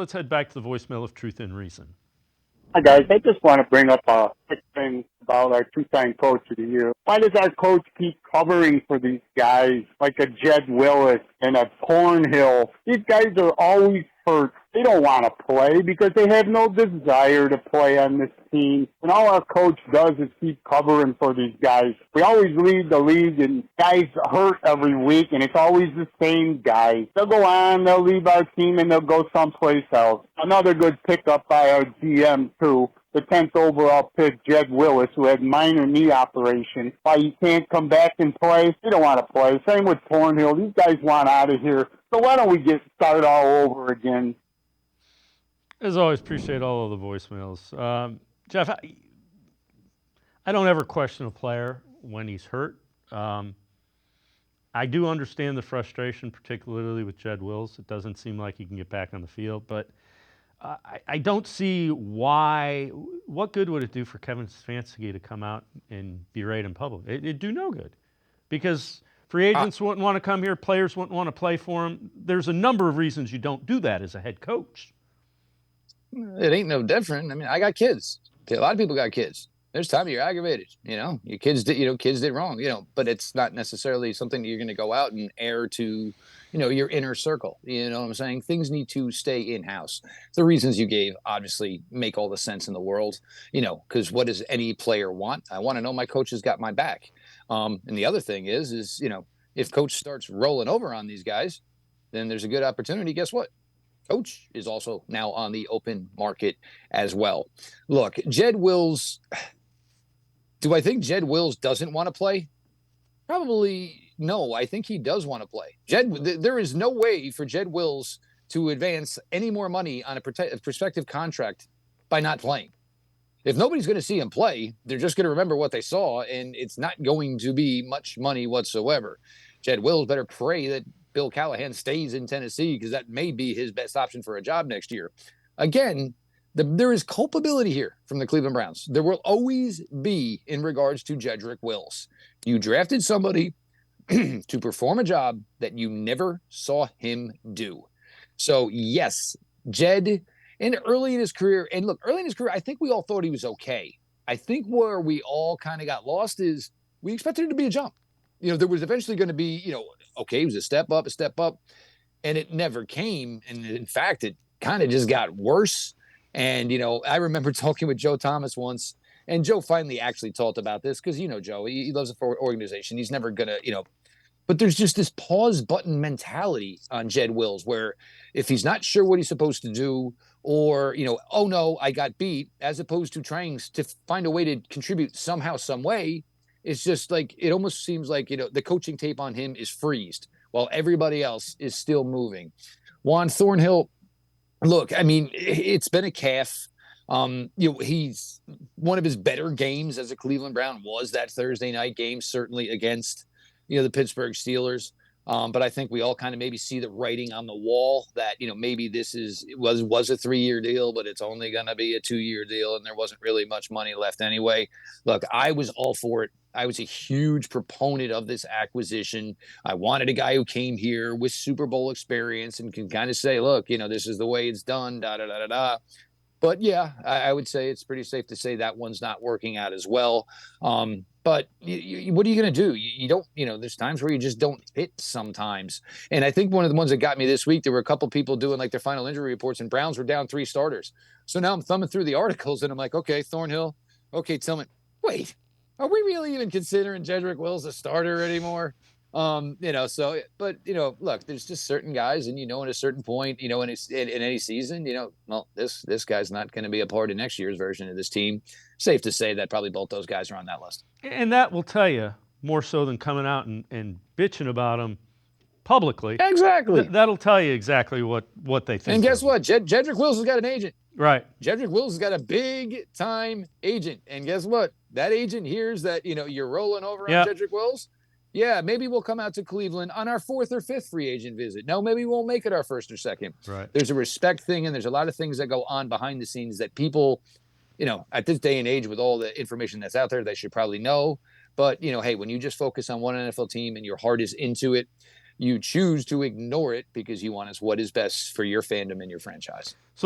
Let's head back to the voicemail of Truth and Reason. Hi guys, I just want to bring up a quick thing about our two-time coach of the year. Why does our coach keep covering for these guys like a Jed Willis and a Thornhill? These guys are always hurt. They don't want to play because they have no desire to play on this team. And all our coach does is keep covering for these guys. We always lead the league and guys hurt every week and it's always the same guys. They'll go on, they'll leave our team and they'll go someplace else. Another good pickup by our GM too. The 10th overall pick, Jed Willis, who had minor knee operation. Why he can't come back and play? They don't want to play. Same with Thornhill. These guys want out of here. So why don't we get started all over again? As always, appreciate all of the voicemails. Jeff, I don't ever question a player when he's hurt. I do understand the frustration, particularly with Jed Wills. It doesn't seem like he can get back on the field, but I don't see why. What good would it do for Kevin Stefanski to come out and berate in public? It'd do no good, because free agents wouldn't want to come here, players wouldn't want to play for him. There's a number of reasons you don't do that as a head coach. It ain't no different. I mean, I got kids. A lot of people got kids. There's time you're aggravated. Your kids did wrong. But it's not necessarily something that you're going to go out and air to, your inner circle. You know what I'm saying? Things need to stay in house. The reasons you gave obviously make all the sense in the world. Because what does any player want? I want to know my coach has got my back. And the other thing is if coach starts rolling over on these guys, then there's a good opportunity. Guess what? Coach is also now on the open market as well. Look, Jed Wills. Do I think Jed Wills doesn't want to play? Probably no. I think he does want to play. There is no way for Jed Wills to advance any more money on a prospective contract by not playing. If nobody's going to see him play, they're just going to remember what they saw, and it's not going to be much money whatsoever. Jed Wills better pray that Bill Callahan stays in Tennessee, because that may be his best option for a job next year. Again, there is culpability here from the Cleveland Browns. There will always be in regards to Jedrick Wills. You drafted somebody to perform a job that you never saw him do. So, yes, Jed, and early in his career, I think we all thought he was okay. I think where we all kind of got lost is we expected it to be a jump. There was eventually going to be, okay, it was a step up, and it never came. And in fact, it kind of just got worse. And, I remember talking with Joe Thomas once, and Joe finally actually talked about this because, Joe, he loves the organization. He's never going to, but there's just this pause button mentality on Jed Wills, where if he's not sure what he's supposed to do, or, oh no, I got beat, as opposed to trying to find a way to contribute somehow, some way, it's just like, it almost seems like, the coaching tape on him is freezed while everybody else is still moving. Juan Thornhill, look, I mean, it's been a calf. He's one of his better games as a Cleveland Brown was that Thursday night game, certainly against, the Pittsburgh Steelers. But I think we all kind of maybe see the writing on the wall that, maybe this was a 3-year deal, but it's only going to be a 2-year deal. And there wasn't really much money left anyway. Look, I was all for it. I was a huge proponent of this acquisition. I wanted a guy who came here with Super Bowl experience and can kind of say, look, this is the way it's done, da, da, da, da, da. But yeah, I would say it's pretty safe to say that one's not working out as well. But what are you going to do? You don't, there's times where you just don't hit sometimes. And I think one of the ones that got me this week, there were a couple people doing like their final injury reports, and Browns were down 3 starters. So now I'm thumbing through the articles and I'm like, okay, Thornhill. Okay, Tillman. Wait, are we really even considering Jedrick Wills a starter anymore? Look, there's just certain guys, and at a certain point, in any season, well, this guy's not going to be a part of next year's version of this team. Safe to say that probably both those guys are on that list. And that will tell you more so than coming out and bitching about them publicly. Exactly. That'll tell you exactly what they think. And guess what? Jedrick Wills has got an agent. Right. Jedrick Wills has got a big time agent. And guess what? That agent hears that, you're rolling over on Jedrick Wills. Yeah, maybe we'll come out to Cleveland on our 4th or 5th free agent visit. No, maybe we won't make it our 1st or 2nd. Right. There's a respect thing, and there's a lot of things that go on behind the scenes that people, at this day and age with all the information that's out there, they should probably know. But, hey, when you just focus on one NFL team and your heart is into it, You choose to ignore it because you want what is best for your fandom and your franchise.